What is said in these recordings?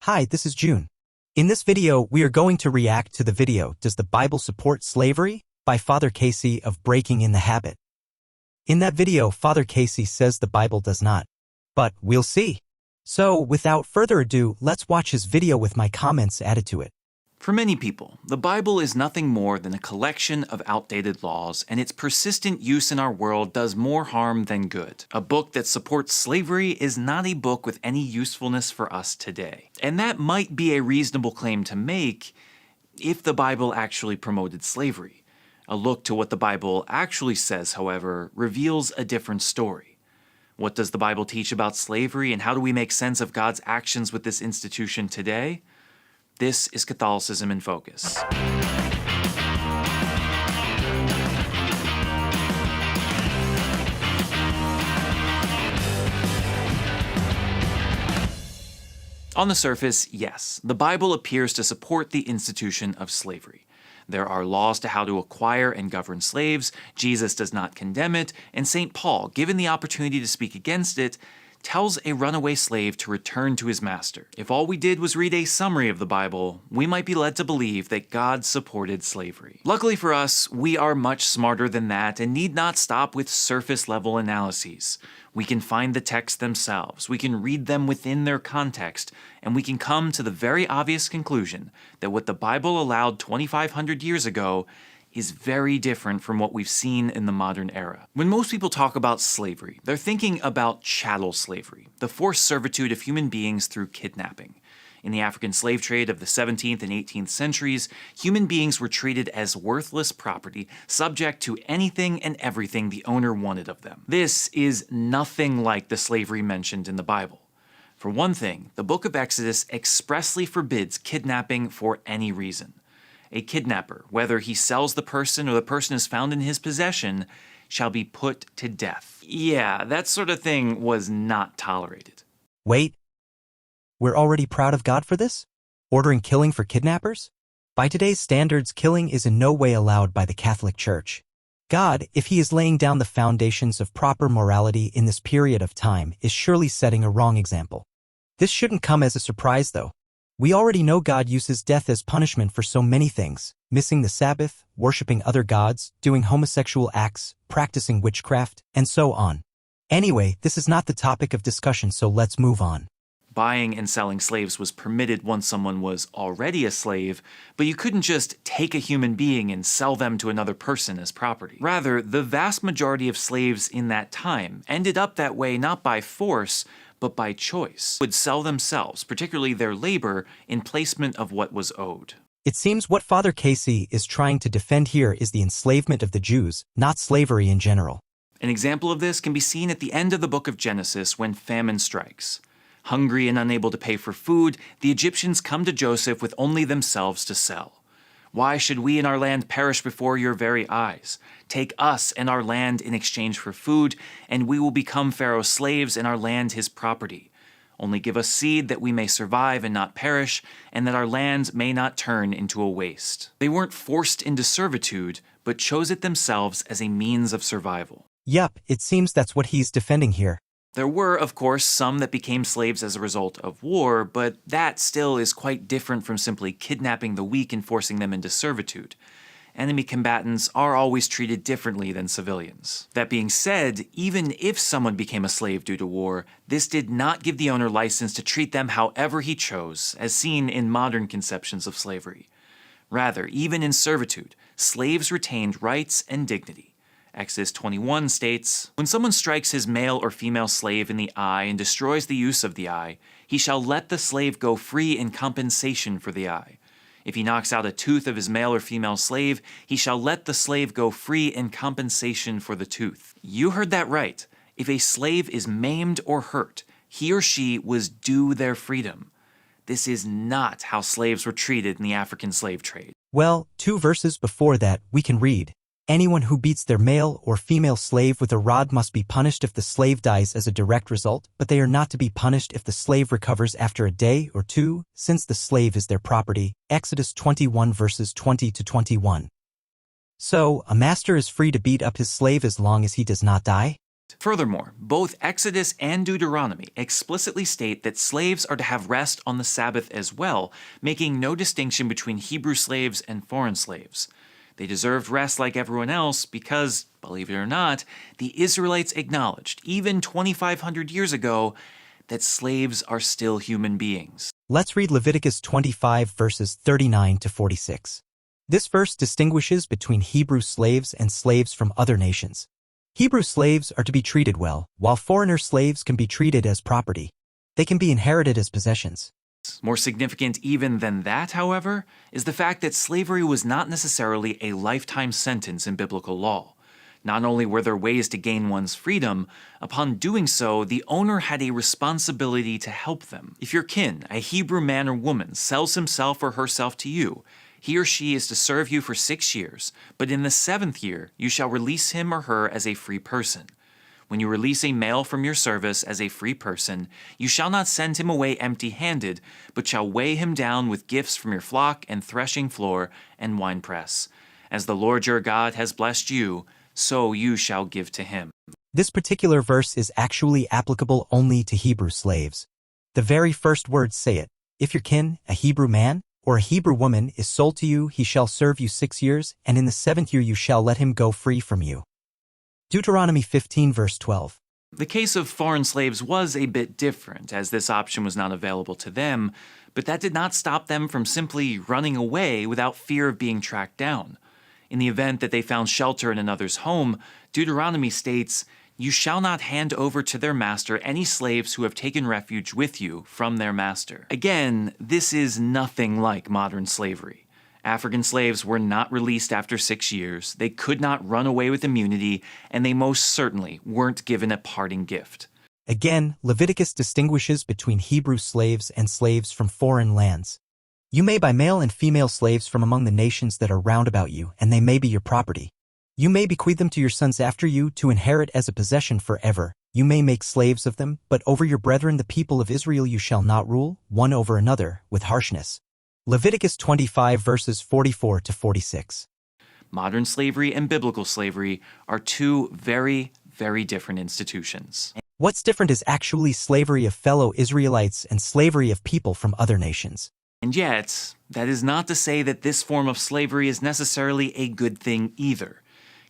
Hi, this is June. In this video, we are going to react to the video "Does the Bible Support Slavery?" by Father Casey of Breaking in the Habit. In that video, Father Casey says the Bible does not. But we'll see. So, without further ado, let's watch his video with my comments added to it. For many people, the Bible is nothing more than a collection of outdated laws, and its persistent use in our world does more harm than good. A book that supports slavery is not a book with any usefulness for us today. And that might be a reasonable claim to make if the Bible actually promoted slavery. A look to what the Bible actually says, however, reveals a different story. What does the Bible teach about slavery, and how do we make sense of God's actions with this institution today? This is Catholicism in Focus. On the surface, yes, the Bible appears to support the institution of slavery. There are laws to how to acquire and govern slaves, Jesus does not condemn it, and St. Paul, given the opportunity to speak against it, tells a runaway slave to return to his master. If all we did was read a summary of the Bible, we might be led to believe that God supported slavery. Luckily for us, we are much smarter than that and need not stop with surface-level analyses. We can find the texts themselves, we can read them within their context, and we can come to the very obvious conclusion that what the Bible allowed 2,500 years ago is very different from what we've seen in the modern era. When most people talk about slavery, they're thinking about chattel slavery, the forced servitude of human beings through kidnapping. In the African slave trade of the 17th and 18th centuries, human beings were treated as worthless property, subject to anything and everything the owner wanted of them. This is nothing like the slavery mentioned in the Bible. For one thing, the book of Exodus expressly forbids kidnapping for any reason. A kidnapper, whether he sells the person or the person is found in his possession, shall be put to death. Yeah, that sort of thing was not tolerated. Wait. We're already proud of God for this? Ordering killing for kidnappers? By today's standards, killing is in no way allowed by the Catholic Church. God, if he is laying down the foundations of proper morality in this period of time, is surely setting a wrong example. This shouldn't come as a surprise, though. We already know God uses death as punishment for so many things: missing the Sabbath, worshiping other gods, doing homosexual acts, practicing witchcraft, and so on. Anyway, this is not the topic of discussion, so let's move on. Buying and selling slaves was permitted once someone was already a slave, but you couldn't just take a human being and sell them to another person as property. Rather, the vast majority of slaves in that time ended up that way not by force, but by choice, would sell themselves, particularly their labor, in placement of what was owed. It seems what Father Casey is trying to defend here is the enslavement of the Jews, not slavery in general. An example of this can be seen at the end of the book of Genesis when famine strikes. Hungry and unable to pay for food, the Egyptians come to Joseph with only themselves to sell. "Why should we and our land perish before your very eyes? Take us and our land in exchange for food, and we will become Pharaoh's slaves and our land his property. Only give us seed that we may survive and not perish, and that our land may not turn into a waste." They weren't forced into servitude, but chose it themselves as a means of survival. Yup, it seems that's what he's defending here. There were, of course, some that became slaves as a result of war, but that still is quite different from simply kidnapping the weak and forcing them into servitude. Enemy combatants are always treated differently than civilians. That being said, even if someone became a slave due to war, this did not give the owner license to treat them however he chose, as seen in modern conceptions of slavery. Rather, even in servitude, slaves retained rights and dignity. Exodus 21 states, "When someone strikes his male or female slave in the eye and destroys the use of the eye, he shall let the slave go free in compensation for the eye. If he knocks out a tooth of his male or female slave, he shall let the slave go free in compensation for the tooth." You heard that right. If a slave is maimed or hurt, he or she was due their freedom. This is not how slaves were treated in the African slave trade. Well, 2 verses before that, we can read, "Anyone who beats their male or female slave with a rod must be punished if the slave dies as a direct result, but they are not to be punished if the slave recovers after a day or 2, since the slave is their property." Exodus 21 verses 20 to 21. So, a master is free to beat up his slave as long as he does not die? Furthermore, both Exodus and Deuteronomy explicitly state that slaves are to have rest on the Sabbath as well, making no distinction between Hebrew slaves and foreign slaves. They deserved rest like everyone else because, believe it or not, the Israelites acknowledged, even 2,500 years ago, that slaves are still human beings. Let's read Leviticus 25 verses 39 to 46. This verse distinguishes between Hebrew slaves and slaves from other nations. Hebrew slaves are to be treated well, while foreigner slaves can be treated as property. They can be inherited as possessions. More significant even than that, however, is the fact that slavery was not necessarily a lifetime sentence in biblical law. Not only were there ways to gain one's freedom, upon doing so, the owner had a responsibility to help them. If your kin, a Hebrew man or woman, sells himself or herself to you, he or she is to serve you for 6 years, but in the 7th year you shall release him or her as a free person. When you release a male from your service as a free person, you shall not send him away empty-handed, but shall weigh him down with gifts from your flock and threshing floor and winepress. As the Lord your God has blessed you, so you shall give to him. This particular verse is actually applicable only to Hebrew slaves. The very first words say it. If your kin, a Hebrew man, or a Hebrew woman, is sold to you, he shall serve you 6 years, and in the 7th year you shall let him go free from you. Deuteronomy 15 verse 12. The case of foreign slaves was a bit different, as this option was not available to them, but that did not stop them from simply running away without fear of being tracked down. In the event that they found shelter in another's home, Deuteronomy states, "You shall not hand over to their master any slaves who have taken refuge with you from their master." Again, this is nothing like modern slavery. African slaves were not released after 6 years, they could not run away with immunity, and they most certainly weren't given a parting gift. Again, Leviticus distinguishes between Hebrew slaves and slaves from foreign lands. You may buy male and female slaves from among the nations that are round about you, and they may be your property. You may bequeath them to your sons after you to inherit as a possession forever. You may make slaves of them, but over your brethren the people of Israel you shall not rule, one over another, with harshness. Leviticus 25 verses 44 to 46. Modern slavery and biblical slavery are two very, very different institutions. What's different is actually slavery of fellow Israelites and slavery of people from other nations. And yet, that is not to say that this form of slavery is necessarily a good thing either.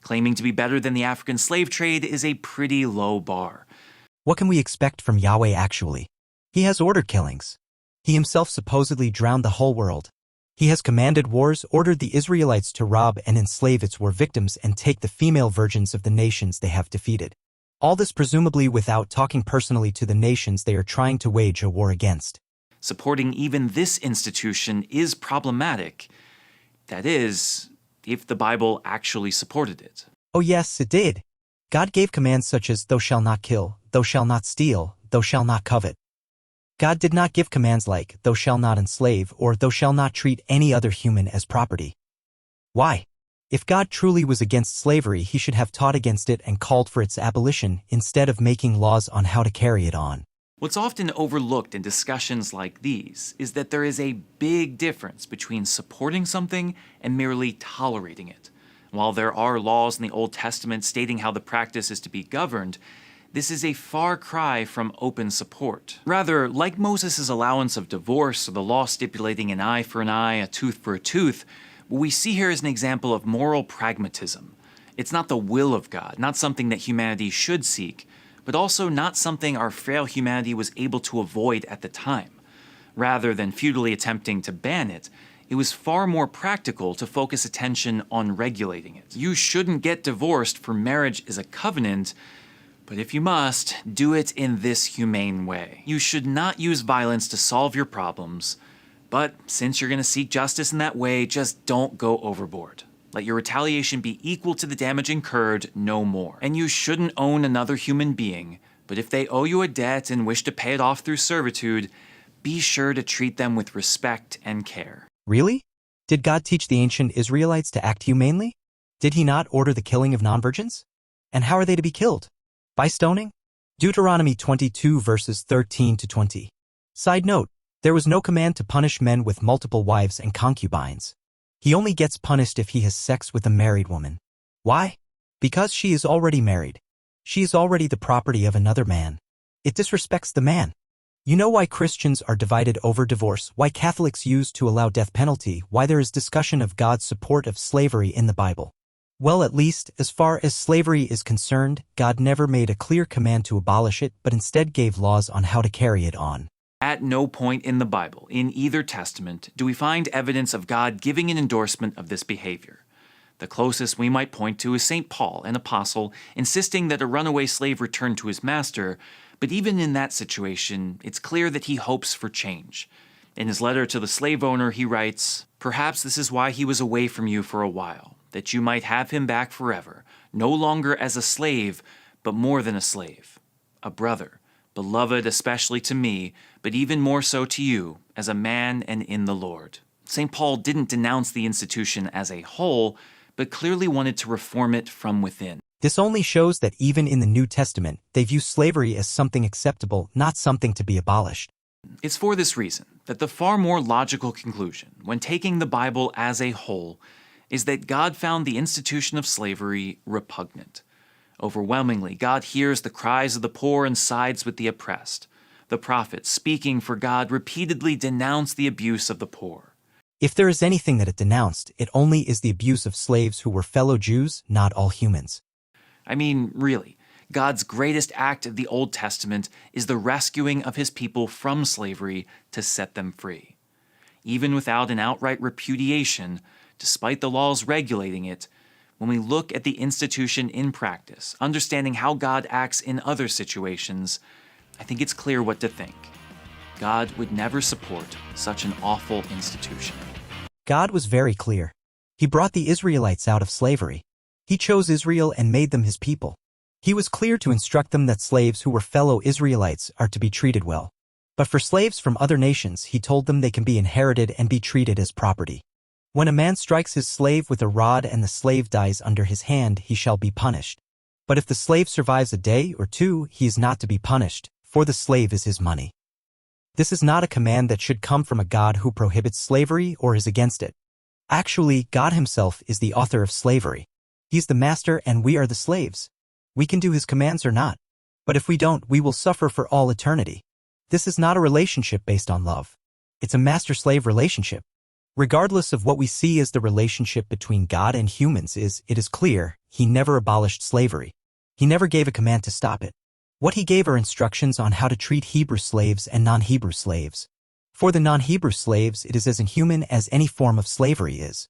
Claiming to be better than the African slave trade is a pretty low bar. What can we expect from Yahweh actually? He has ordered killings. He himself supposedly drowned the whole world. He has commanded wars, ordered the Israelites to rob and enslave its war victims and take the female virgins of the nations they have defeated. All this presumably without talking personally to the nations they are trying to wage a war against. Supporting even this institution is problematic. That is, if the Bible actually supported it. Oh yes, it did. God gave commands such as, "Thou shalt not kill, thou shalt not steal, thou shalt not covet." God did not give commands like, "Thou shalt not enslave," or "Thou shalt not treat any other human as property." Why? If God truly was against slavery, he should have taught against it and called for its abolition instead of making laws on how to carry it on. What's often overlooked in discussions like these is that there is a big difference between supporting something and merely tolerating it. While there are laws in the Old Testament stating how the practice is to be governed, this is a far cry from open support. Rather, like Moses' allowance of divorce or the law stipulating an eye for an eye, a tooth for a tooth, what we see here is an example of moral pragmatism. It's not the will of God, not something that humanity should seek, but also not something our frail humanity was able to avoid at the time. Rather than futilely attempting to ban it, it was far more practical to focus attention on regulating it. You shouldn't get divorced, for marriage is a covenant, but if you must, do it in this humane way. You should not use violence to solve your problems, but since you're going to seek justice in that way, just don't go overboard. Let your retaliation be equal to the damage incurred, no more. And you shouldn't own another human being, but if they owe you a debt and wish to pay it off through servitude, be sure to treat them with respect and care. Really? Did God teach the ancient Israelites to act humanely? Did he not order the killing of non-virgins? And how are they to be killed? By stoning? Deuteronomy 22 verses 13 to 20. Side note, there was no command to punish men with multiple wives and concubines. He only gets punished if he has sex with a married woman. Why? Because she is already married. She is already the property of another man. It disrespects the man. You know why Christians are divided over divorce, why Catholics use to allow death penalty, why there is discussion of God's support of slavery in the Bible. Well, at least, as far as slavery is concerned, God never made a clear command to abolish it, but instead gave laws on how to carry it on. At no point in the Bible, in either testament, do we find evidence of God giving an endorsement of this behavior. The closest we might point to is St. Paul, an apostle, insisting that a runaway slave return to his master, but even in that situation, it's clear that he hopes for change. In his letter to the slave owner, he writes, "Perhaps this is why he was away from you for a while, that you might have him back forever, no longer as a slave, but more than a slave, a brother, beloved especially to me, but even more so to you, as a man and in the Lord." St. Paul didn't denounce the institution as a whole, but clearly wanted to reform it from within. This only shows that even in the New Testament, they view slavery as something acceptable, not something to be abolished. It's for this reason that the far more logical conclusion, when taking the Bible as a whole, is that God found the institution of slavery repugnant. Overwhelmingly, God hears the cries of the poor and sides with the oppressed. The prophets, speaking for God, repeatedly denounce the abuse of the poor. If there is anything that it denounced, it only is the abuse of slaves who were fellow Jews, not all humans. I mean, really, God's greatest act of the Old Testament is the rescuing of his people from slavery to set them free. Even without an outright repudiation, despite the laws regulating it, when we look at the institution in practice, understanding how God acts in other situations, I think it's clear what to think. God would never support such an awful institution. God was very clear. He brought the Israelites out of slavery. He chose Israel and made them his people. He was clear to instruct them that slaves who were fellow Israelites are to be treated well. But for slaves from other nations, he told them they can be inherited and be treated as property. When a man strikes his slave with a rod and the slave dies under his hand, he shall be punished. But if the slave survives a day or two, he is not to be punished, for the slave is his money. This is not a command that should come from a God who prohibits slavery or is against it. Actually, God himself is the author of slavery. He's the master and we are the slaves. We can do his commands or not. But if we don't, we will suffer for all eternity. This is not a relationship based on love. It's a master-slave relationship. Regardless of what we see as the relationship between God and humans it is clear, he never abolished slavery. He never gave a command to stop it. What he gave are instructions on how to treat Hebrew slaves and non-Hebrew slaves. For the non-Hebrew slaves, it is as inhuman as any form of slavery is.